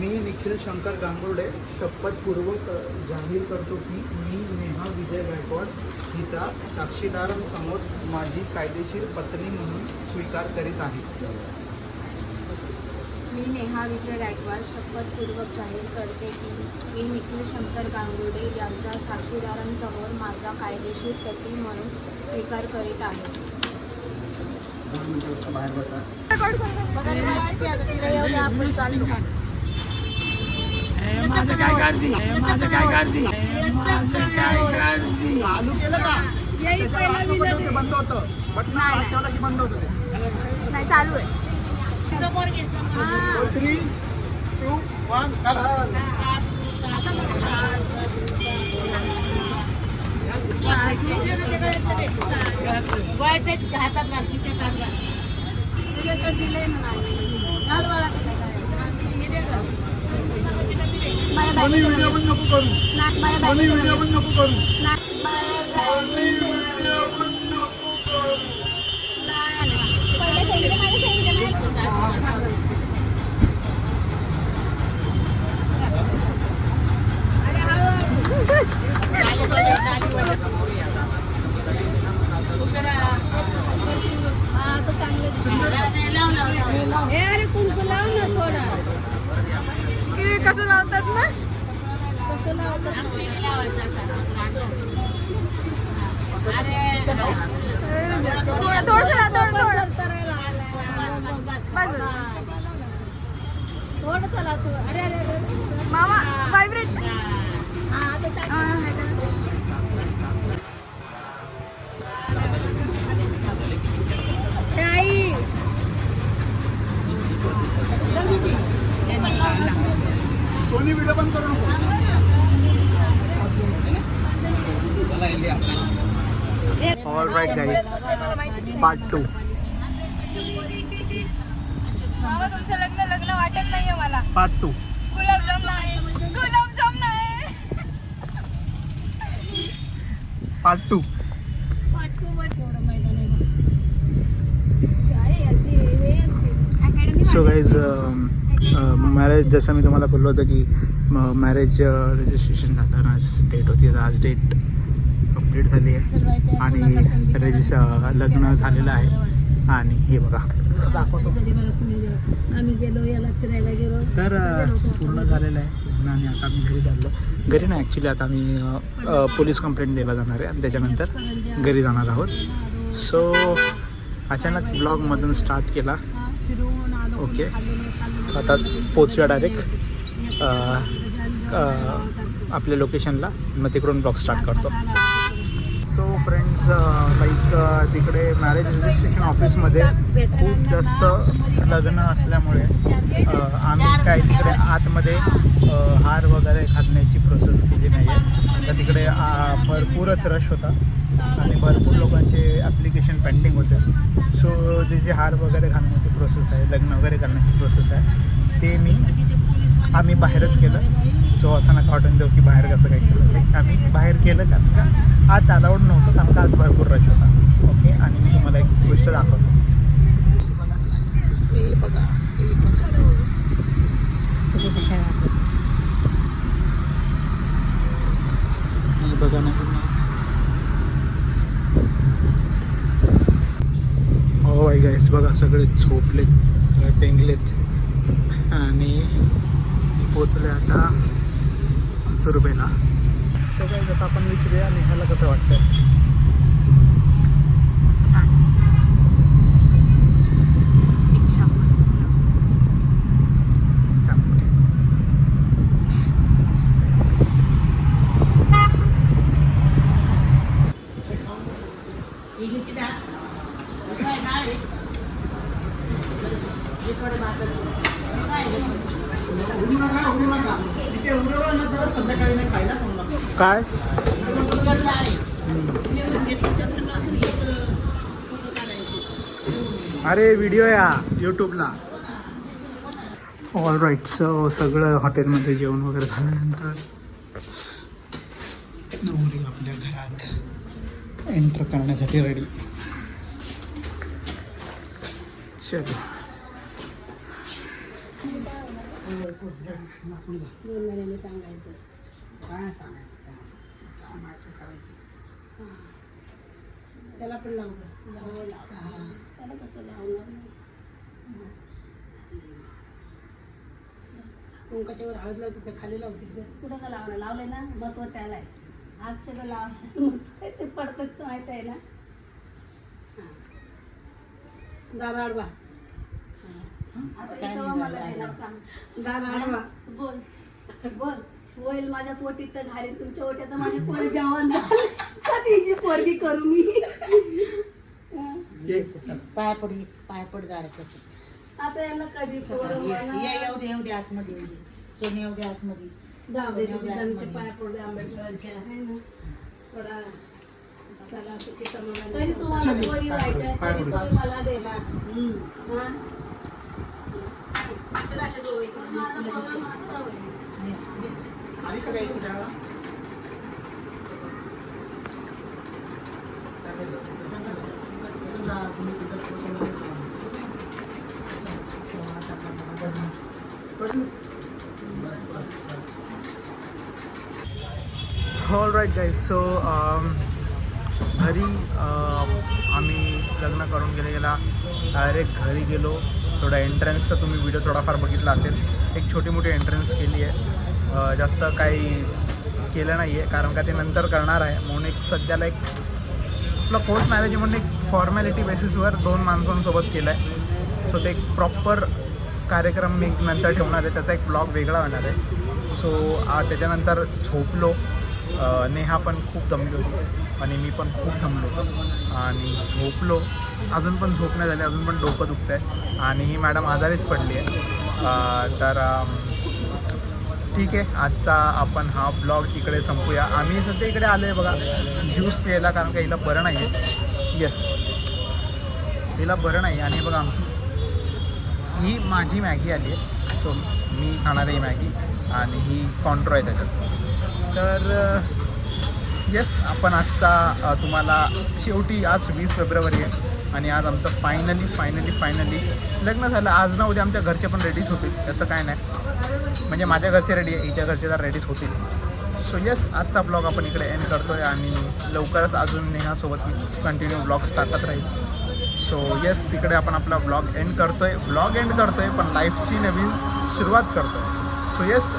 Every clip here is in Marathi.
मी निखिल शंकर गांगुर्डे शपथपूर्वक जाहीर करतो की मी नेहा विजय गायकवाड हिचा साक्षीदारांसमोर माझी कायदेशीर पत्नी म्हणून स्वीकार करीत आहे. मी नेहा विजय गायकवाड शपथपूर्वक जाहीर करते की मी निखिल शंकर गांगुर्डे यांचा साक्षीदारांसमोर माझा कायदेशीर पती म्हणून स्वीकार करीत आहे. बाहेर बसा. माझं काय काळजी माझं काय काळजी चालू केलं का? बंद होतं बटन ठेवलं की बंद होतं ते. नाही चालू आहे. 3, 2, 1 दिले ना व्हिडिओ पण नको करू. व्हिडिओ पण नको करू. कसं लावतात ना कसं लावतात मामा व्हायब्रेट सोनी व्हिडिओ बंद करू नको. All right guys, part 2. मामा तुमचं लग्न वाटत नाहीये मला. पार्ट 2. गुलाबजाम नाही. पार्ट 2. सो गाईज, मॅरेज जसं मी तुम्हाला बोललो होतं की मॅरेज रजिस्ट्रेशन झालं आज डेट होती. आज डेट कंप्लीट झाली आहे आणि लग्न झालेलं आहे. आणि हे बघा दाखवतो. आम्ही गेलो याला फिरायला गेलो तर पूर्ण झालेलं आहे लग्न आणि आता आम्ही घरी चाललो. घरी नाही ॲक्च्युली, आता आम्ही पोलीस कंप्लेंट द्यायला जाणार आहे आणि त्याच्यानंतर घरी जाणार आहोत. सो अचानक ब्लॉगमधून स्टार्ट केला. ओके, आता पोचूया डायरेक्ट आपल्या लोकेशनला, मग तिकडून ब्लॉग स्टार्ट करतो. सो फ्रेंड्स, लाईक तिकडे मॅरेज रजिस्ट्रेशन ऑफिसमध्ये खूप जास्त लग्न असल्यामुळे आम्ही काय तिकडे आतमध्ये हार वगैरे घालण्याची प्रोसेस केली नाही आहे. तर तिकडे भरपूरच रश होता आणि भरपूर लोकांचे ॲप्लिकेशन पेंडिंग होते. सो जे हार वगैरे घालण्याची प्रोसेस आहे, लग्न वगैरे करण्याची प्रोसेस आहे, ते आम्ही बाहेरच केलं. सो असं नका वाटून देऊ की बाहेर कसं काय केलं. आम्ही बाहेर केलं कारण का आत अलाउड नव्हतं, कारण का आज भरपूर रश होता. ओके, आणि मी तुम्हाला एक गोष्ट दाखवतो. हे बघा ना तुम्ही. हो बाई गाईस, बघा सगळे झोपलेत, पेंगलेत आणि पोचले आता तुर्बेला. सो गाईस, आता आपण विचारूया नेहाला कसं वाटतं. काय अरे व्हिडिओ या यूट्यूबला. ऑल राईट, सो सगळं हॉटेलमध्ये जेवण वगैरे झाल्यानंतर नवरी आपल्या घरात एंटर करण्यासाठी रेडी. चलो 2 महिन्याने सांगायचं. काय सांगायचं काय माहिती करायची. त्याला पण लाव गं जरा. हां त्याला कसं लावणार नाही. कुंकाच्या वर हळद लावते ते खाली लावते गं. कुठं का लावलं लावलंय ना महत्व त्याला आहे. अक्षर लाव ते पडतात माहित आहे ना. दार आडवा. आता इथं मला देणार सांग. दार आडवा. बोल बोल होईल माझ्या पोटीत तर घालीन तुमच्या ओट्यात माझी पोरी जेवण कधीची पोरगी करू मी. पाय पड जायचं. आता यांना कधी पोरं येऊ दे आतमध्ये येऊ दे. सोने येऊ दे आतमध्ये. जाऊ दे त्यांचे पाय पडले आंबेडकरांच्या. थोडा चला सुखी समाधान. तरी तुम्हाला पोरी व्हायच्या तरी तुम्ही मला देणार. हा? माझं पोरं मागतं होय. All right guys. सो घरी आम्ही लग्न करून गेला डायरेक्ट घरी गेलो. थोडा एंट्रन्सचा तुम्ही व्हिडिओ थोडाफार बघितला असेल. एक छोटी मोठी एंट्रन्स केली आहे. जास्त काही केलं नाही आहे कारण का ते नंतर करणार आहे म्हणून एक सध्याला एक आपलं कोर्ट मॅरेज म्हणून एक फॉर्मॅलिटी बेसिसवर 2 माणसांसोबत केलं आहे. सो ते एक प्रॉपर कार्यक्रम मी नंतर ठेवणार आहे. त्याचा एक ब्लॉग वेगळा होणार आहे. सो त्याच्यानंतर झोपलो. नेहा पण खूप दमली होती आणि मी पण खूप दमलो होतो आणि झोपलो. अजून पण झोप नाही झाली. अजून पण डोकं दुखतं आहे आणि ही मॅडम आजारीच पडली आहे. तर ठीक आहे. आजचा आपण हा ब्लॉग इकडे संपूया. आम्ही सध्या इकडे आलो आहे बघा ज्यूस प्यायला कारण का हिला बरं नाही आहे. येस हिला बरं नाही आणि बघा आमची ही माझी मॅगी आली आहे. सो मी खाणार आहे ही मॅगी आणि ही कॉन्ट्रो आहे त्याच्यात. तर येस आपण आजचा तुम्हाला शेवटी आज 20 फेब्रुवारी आहे आणि आज आमचं फायनली लग्न झालं. आज ना उद्या आमच्या घरचे पण रेडीच होतील. तसं काय नाही म्हणजे माझ्या घरचे रेडी आहे हिच्या घरचे तर रेडीच होतील. सो येस आजचा ब्लॉग आपण इकडे एंड करतो आहे आणि लवकरच अजून नेहासोबत मी कंटिन्यू ब्लॉग्स टाकत राहील. सो येस इकडे आपण आपला ब्लॉग एंड करतो आहे पण लाईफची नवीन सुरुवात करतो आहे. सो येस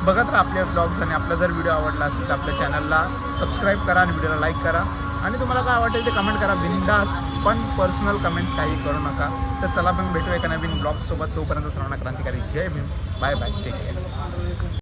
बघत राहा आपले ब्लॉग्स आणि आपला जर व्हिडिओ आवडला असेल तर आपल्या चॅनलला सबस्क्राईब करा आणि व्हिडिओला लाईक करा आणि तुम्हाला काय वाटेल ते कमेंट करा. बिनधास्त पण पर्सनल कमेंट्स काही करू नका. तर चला पण भेटू एका नवीन ब्लॉगसोबत. तोपर्यंत सर्वांना क्रांतिकारी जय Bhim. Bye bye. Take care.